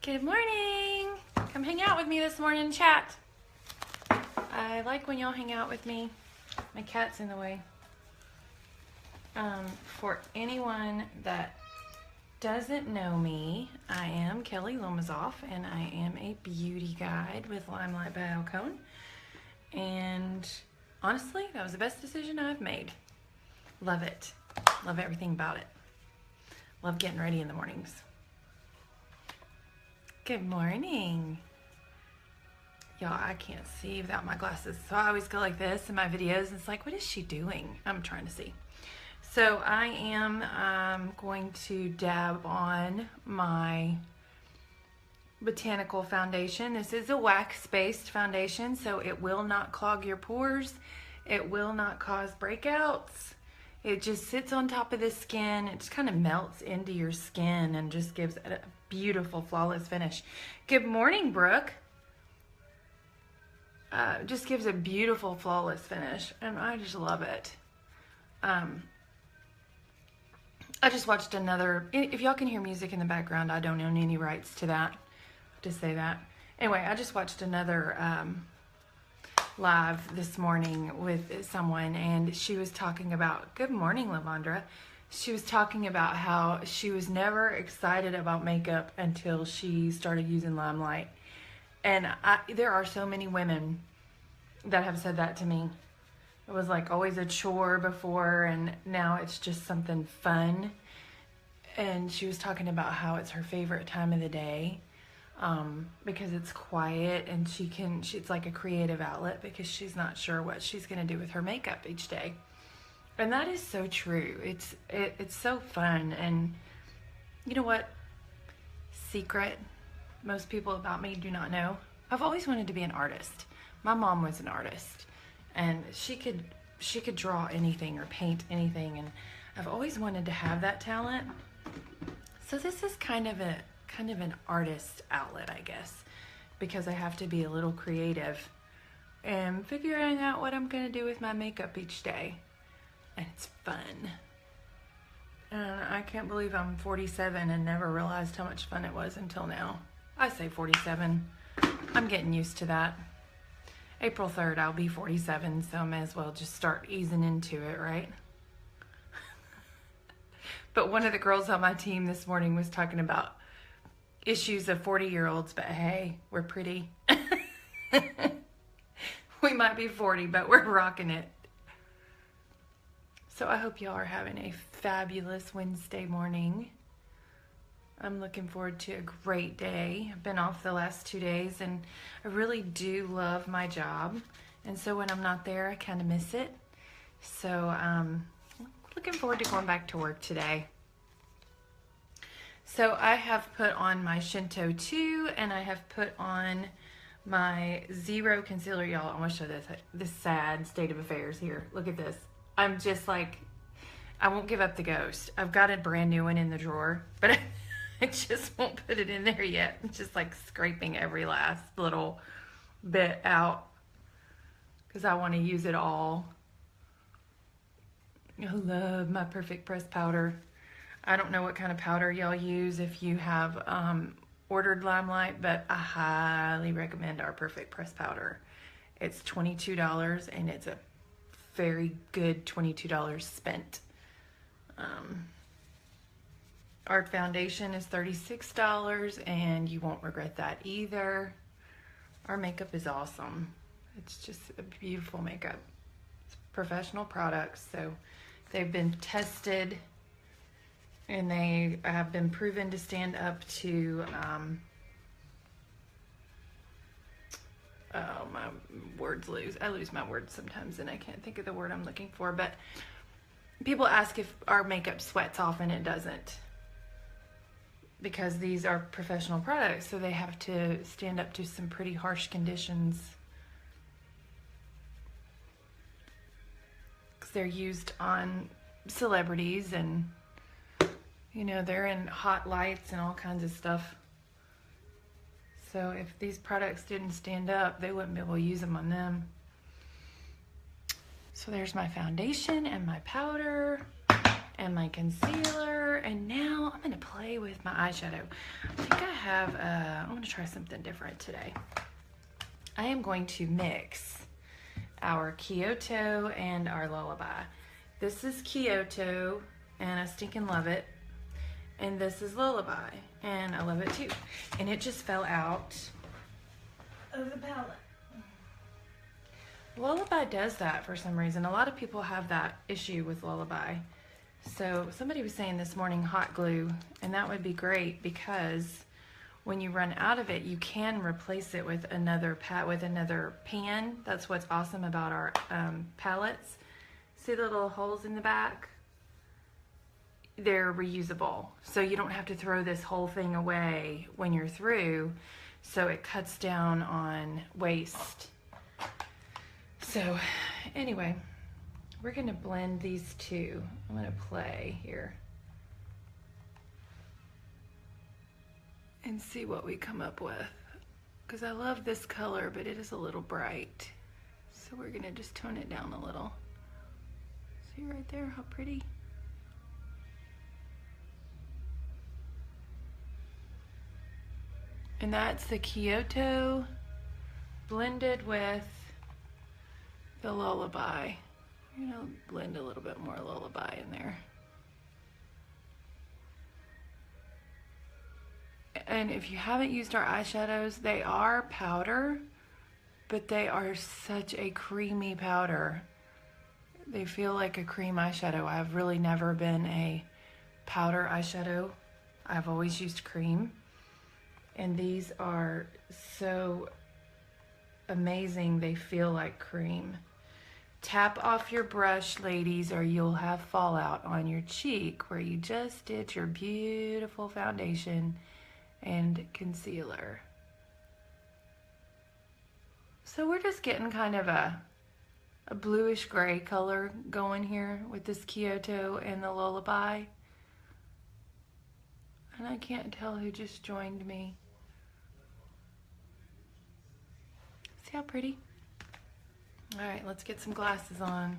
Good morning. Come hang out with me this morning and chat. I like when y'all hang out with me. My cat's in the way. For anyone that doesn't know me, I am Kelly Lomazoff, and I am a beauty guide with Limelight by Alcone. And honestly, that was the best decision I've made. Love it. Love everything about it. Love getting ready in the mornings. Good morning. Y'all, I can't see without my glasses, so I always go like this in my videos, and it's like, what is she doing? I'm trying to see. So I am going to dab on my Botanical foundation. This is a wax-based foundation, so it will not clog your pores. It will not cause breakouts. It just sits on top of the skin. It just kind of melts into your skin and just gives it a beautiful, flawless finish. Good morning, Brooke. Just gives a beautiful, flawless finish, and I just love it. I just watched another, if y'all can hear music in the background, I don't own any rights to that, to say that. Anyway, I just watched another live this morning with someone, and she was talking about, good morning, Lavondra. She was talking about how she was never excited about makeup until she started using Limelight. And there are so many women that have said that to me. It was like always a chore before, and now it's just something fun. And she was talking about how it's her favorite time of the day because it's quiet, and it's like a creative outlet because she's not sure what she's going to do with her makeup each day. And that is so true. It's so fun. And you know what? Secret most people about me do not know. I've always wanted to be an artist. My mom was an artist, and she could draw anything or paint anything, and I've always wanted to have that talent. So this is kind of an artist outlet, I guess, because I have to be a little creative and figuring out what I'm going to do with my makeup each day. And it's fun. And I can't believe I'm 47 and never realized how much fun it was until now. I say 47. I'm getting used to that. April 3rd, I'll be 47, so I may as well just start easing into it, right? But one of the girls on my team this morning was talking about issues of 40-year-olds, but hey, we're pretty. We might be 40, but we're rocking it. So I hope y'all are having a fabulous Wednesday morning. I'm looking forward to a great day. I've been off the last 2 days, and I really do love my job. And so when I'm not there, I kind of miss it. So looking forward to going back to work today. So I have put on my Shinto 2, and I have put on my Zero Concealer. Y'all, I want to show this sad state of affairs here. Look at this. I'm just like, I won't give up the ghost. I've got a brand new one in the drawer, but I just won't put it in there yet. I'm just like scraping every last little bit out because I want to use it all. I love my Perfect Press powder. I don't know what kind of powder y'all use if you have ordered Limelight, but I highly recommend our Perfect Press powder. It's $22, and it's a very good $22 spent. Our foundation is $36, and you won't regret that either. Our makeup is awesome. It's just a beautiful makeup. It's professional products, so they've been tested, and they have been proven to stand up to oh, my words I lose my words sometimes, and I can't think of the word I'm looking for, but people ask if our makeup sweats off, and it doesn't, because these are professional products, so they have to stand up to some pretty harsh conditions, because they're used on celebrities, and you know, they're in hot lights and all kinds of stuff. So if these products didn't stand up, they wouldn't be able to use them on them. So there's my foundation and my powder. and my concealer, and now I'm gonna play with my eyeshadow. I think I have, I'm gonna try something different today. I am going to mix our Kyoto and our Lullaby. This is Kyoto, and I stinking love it. And this is Lullaby, and I love it too. And it just fell out of the palette. Lullaby does that for some reason. A lot of people have that issue with Lullaby. So somebody was saying this morning hot glue, and that would be great because when you run out of it, you can replace it with another pan. That's what's awesome about our palettes. See the little holes in the back? They're reusable, so you don't have to throw this whole thing away when you're through, so it cuts down on waste. So anyway, we're gonna blend these two. I'm gonna play here and see what we come up with, because I love this color, but it is a little bright, so we're gonna just tone it down a little. See right there how pretty? And that's the Kyoto blended with the Lullaby. You know, blend a little bit more Lullaby in there. And if you haven't used our eyeshadows, they are powder, but they are such a creamy powder. They feel like a cream eyeshadow. I've really never been a powder eyeshadow. I've always used cream. And these are so amazing, they feel like cream. Tap off your brush, ladies, or you'll have fallout on your cheek where you just did your beautiful foundation and concealer. So we're just getting kind of a bluish gray color going here with this Kyoto and the Lullaby. And I can't tell who just joined me. See how pretty? All right, let's get some glasses on.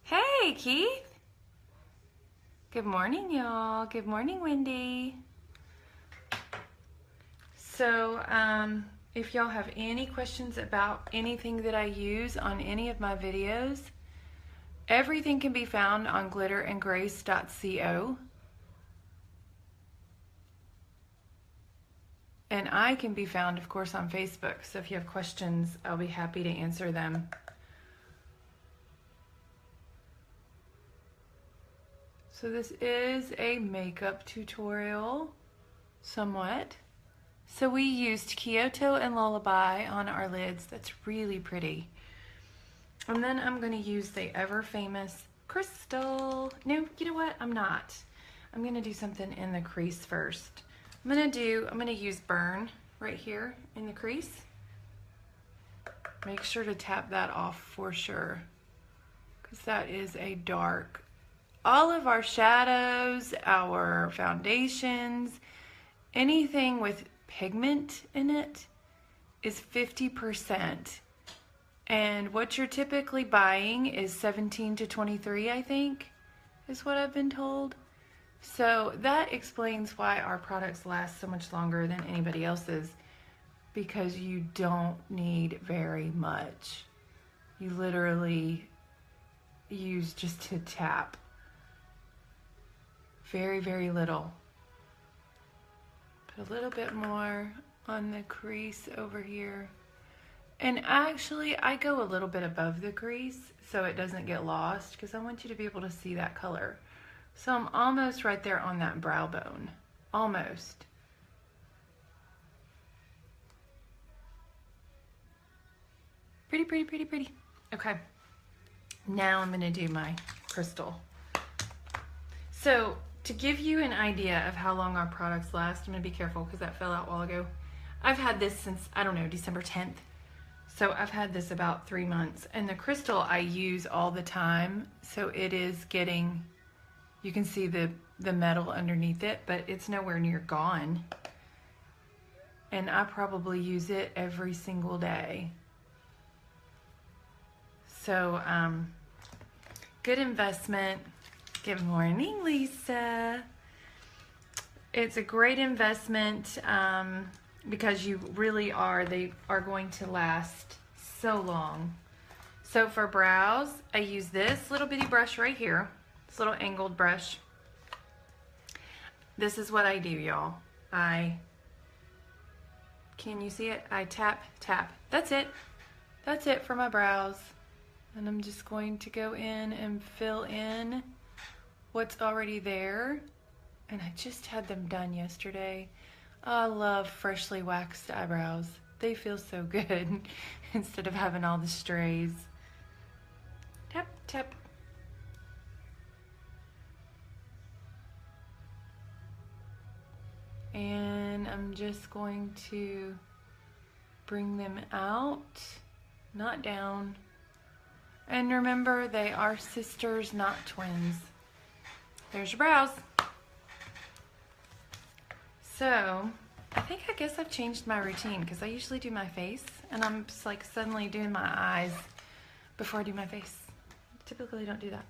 Hey, Keith. Good morning, y'all. Good morning, Wendy. So, if y'all have any questions about anything that I use on any of my videos, everything can be found on glitterandgrace.co. And I can be found, of course, on Facebook. So if you have questions, I'll be happy to answer them. So this is a makeup tutorial, somewhat. So we used Kyoto and Lullaby on our lids. That's really pretty. And then I'm going to use the ever famous Crystal. No, you know what? I'm not. I'm going to do something in the crease first. I'm gonna use Burn right here in the crease. Make sure to tap that off for sure, because that is a dark. All of our shadows, our foundations, anything with pigment in it is 50%. And what you're typically buying is 17 to 23, I think, is what I've been told. So that explains why our products last so much longer than anybody else's, because you don't need very much. You literally use just to tap. Very, very little. Put a little bit more on the crease over here. And actually, I go a little bit above the crease so it doesn't get lost, because I want you to be able to see that color. So I'm almost right there on that brow bone. Almost. Pretty, pretty, pretty, pretty. Okay. Now I'm going to do my crystal. So to give you an idea of how long our products last, I'm going to be careful because that fell out a while ago. I've had this since, I don't know, December 10th. So I've had this about 3 months. And the crystal I use all the time. So it is getting... You can see the metal underneath it, but it's nowhere near gone. And I probably use it every single day. So Good investment. Good morning, Lisa. It's a great investment because you really are. They are going to last so long. So for brows, I use this little bitty brush right here. This little angled brush. This is what I do, y'all. Can you see it? I tap, tap. That's it. That's it for my brows. And I'm just going to go in and fill in what's already there. And I just had them done yesterday. I love freshly waxed eyebrows. They feel so good instead of having all the strays. Tap, tap. And I'm just going to bring them out, not down. And remember, they are sisters, not twins. There's your brows. So, I guess I've changed my routine because I usually do my face and I'm just like suddenly doing my eyes before I do my face. Typically don't do that.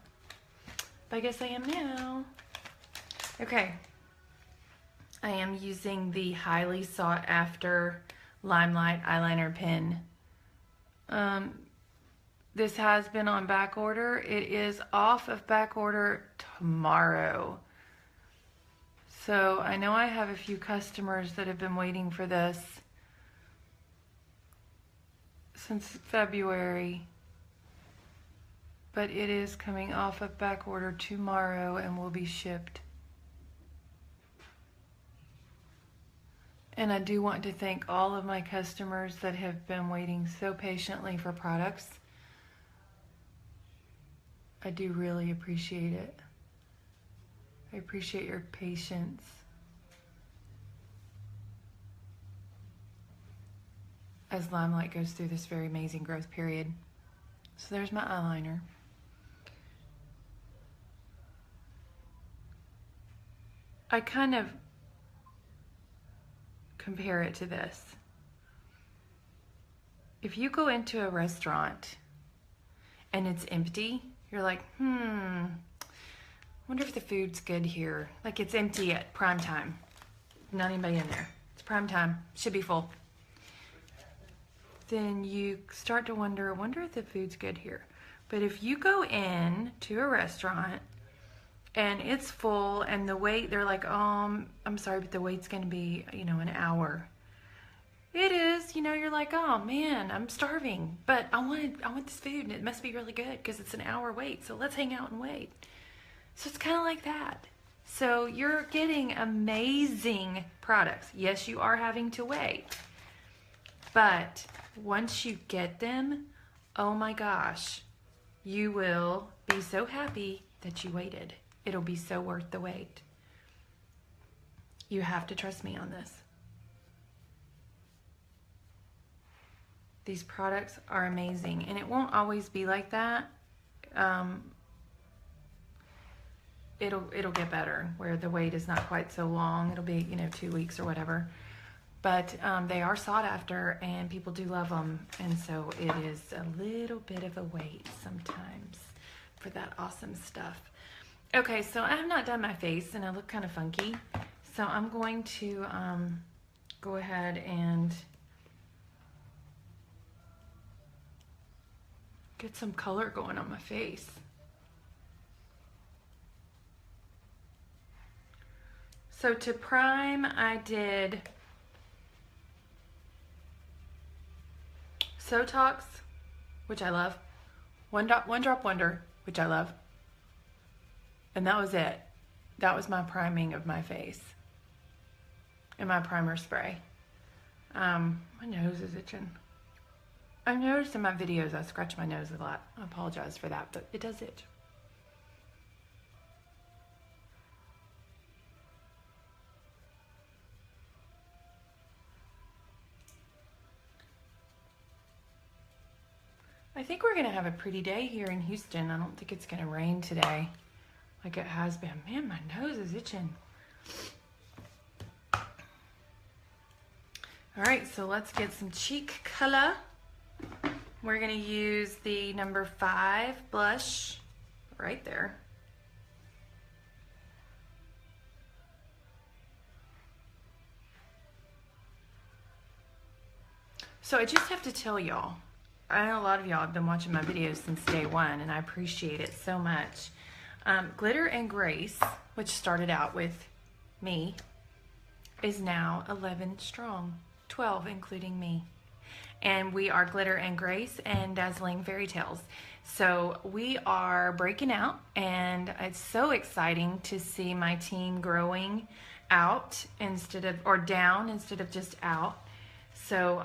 But I guess I am now. Okay. I am using the highly sought after Limelight eyeliner pen. This has been on back order. It is off of back order tomorrow. So I know I have a few customers that have been waiting for this since February. But it is coming off of back order tomorrow and will be shipped. And I do want to thank all of my customers that have been waiting so patiently for products. I do really appreciate it. I appreciate your patience. As Limelight goes through this very amazing growth period. So there's my eyeliner. I kind of compare it to this. If you go into a restaurant and it's empty, you're like, wonder if the food's good here. Like it's empty at prime time. Not anybody in there. It's prime time. Should be full. Then you start to wonder if the food's good here. But if you go in to a restaurant and it's full and the wait, they're like, I'm sorry, but the wait's gonna be, an hour. It is, you're like, oh man, I'm starving, but I want this food and it must be really good because it's an hour wait, so let's hang out and wait. So it's kind of like that. So you're getting amazing products. Yes, you are having to wait, but once you get them, oh my gosh, you will be so happy that you waited. It'll be so worth the wait. You have to trust me on this. These products are amazing, and it won't always be like that. It'll get better where the wait is not quite so long. It'll be 2 weeks or whatever. But they are sought after, and people do love them, and so it is a little bit of a wait sometimes for that awesome stuff. Okay, so I have not done my face, and I look kind of funky, so I'm going to go ahead and get some color going on my face. So to prime, I did Sotox, which I love, One Drop Wonder, which I love, and that was it. That was my priming of my face and my primer spray. My nose is itching. I've noticed in my videos I scratch my nose a lot. I apologize for that, but it does itch. I think we're gonna have a pretty day here in Houston. I don't think it's gonna rain today like it has been. Man, my nose is itching. All right, so let's get some cheek color. We're gonna use the number 5 blush right there. So I just have to tell y'all, I know a lot of y'all have been watching my videos since day one, and I appreciate it so much. Glitter and Grace, which started out with me, is now 11 strong, 12 including me. And we are Glitter and Grace and Dazzling Fairy Tales. So we are breaking out, and it's so exciting to see my team growing out instead of, or down instead of just out. So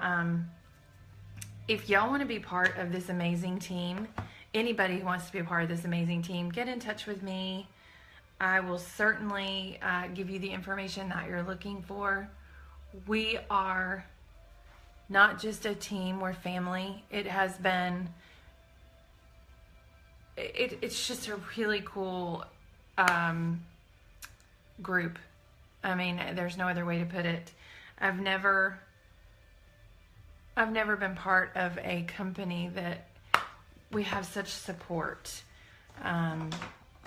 if y'all want to be part of this amazing team, anybody who wants to be a part of this amazing team, get in touch with me. I will certainly give you the information that you're looking for. We are not just a team, we're family. It has been, it's just a really cool group. I mean, there's no other way to put it. I've never been part of a company that we have such support.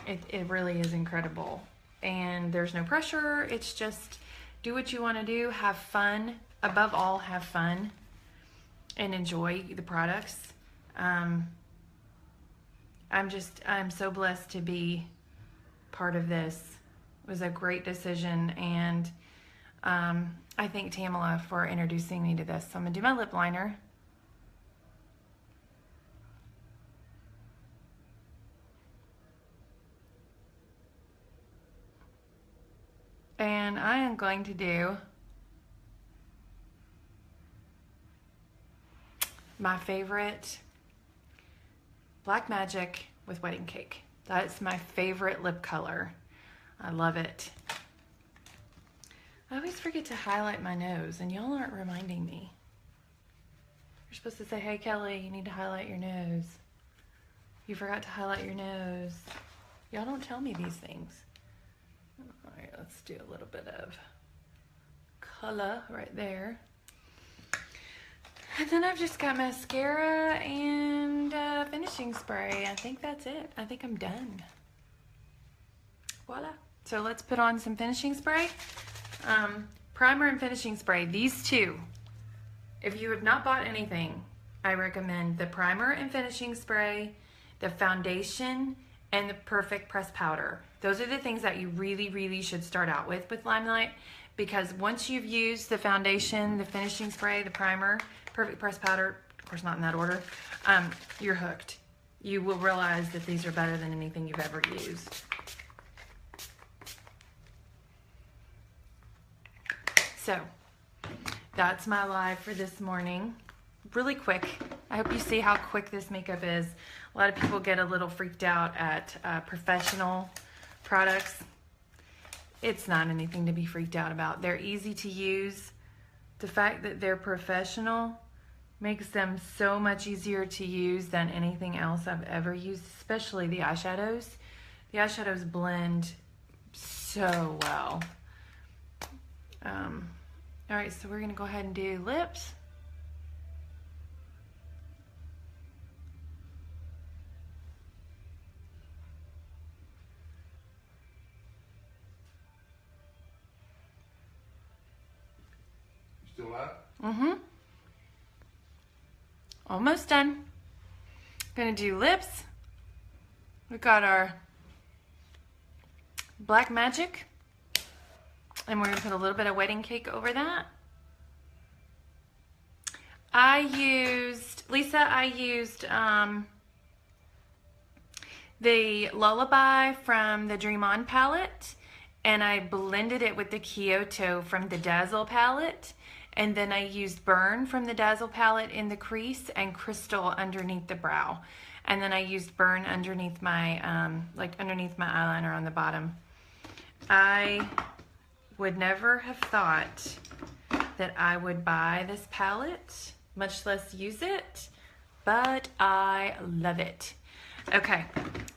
It really is incredible. And there's no pressure. It's just do what you want to do, have fun. Above all, have fun and enjoy the products. I'm so blessed to be part of this. It was a great decision, and I thank Tamala for introducing me to this. So I'm gonna do my lip liner. And I am going to do my favorite Black Magic with Wedding Cake. That's my favorite lip color. I love it. I always forget to highlight my nose, and y'all aren't reminding me. You're supposed to say, hey Kelly, you need to highlight your nose. You forgot to highlight your nose. Y'all don't tell me these things. All right, let's do a little bit of color right there. And then I've just got mascara and finishing spray. I think that's it. I think I'm done. Voila. So let's put on some finishing spray. Primer and finishing spray. These two. If you have not bought anything, I recommend the primer and finishing spray, the foundation, and the Perfect Press Powder. Those are the things that you really, really should start out with Limelight, because once you've used the foundation, the finishing spray, the primer, Perfect Press Powder, of course not in that order, you're hooked. You will realize that these are better than anything you've ever used. So, that's my live for this morning. Really quick. I hope you see how quick this makeup is. A lot of people get a little freaked out at professional products. It's not anything to be freaked out about. They're easy to use. The fact that they're professional makes them so much easier to use than anything else I've ever used, especially the eyeshadows. The eyeshadows blend so well. All right, so we're gonna go ahead and do lips. Still live? Mm-hmm. Almost done. Gonna do lips. We got our Black Magic. And we're gonna put a little bit of Wedding Cake over that. I used the Lullaby from the Dream On palette, and I blended it with the Kyoto from the Dazzle palette, and then I used Burn from the Dazzle palette in the crease and Crystal underneath the brow, and then I used Burn underneath my underneath my eyeliner on the bottom. I would never have thought that I would buy this palette, much less use it, but I love it. Okay,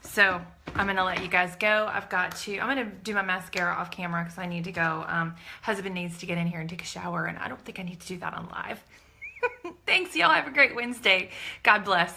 so I'm gonna let you guys go. I'm gonna do my mascara off camera because I need to go. Husband needs to get in here and take a shower, and I don't think I need to do that on live. Thanks, y'all. Have a great Wednesday. God bless.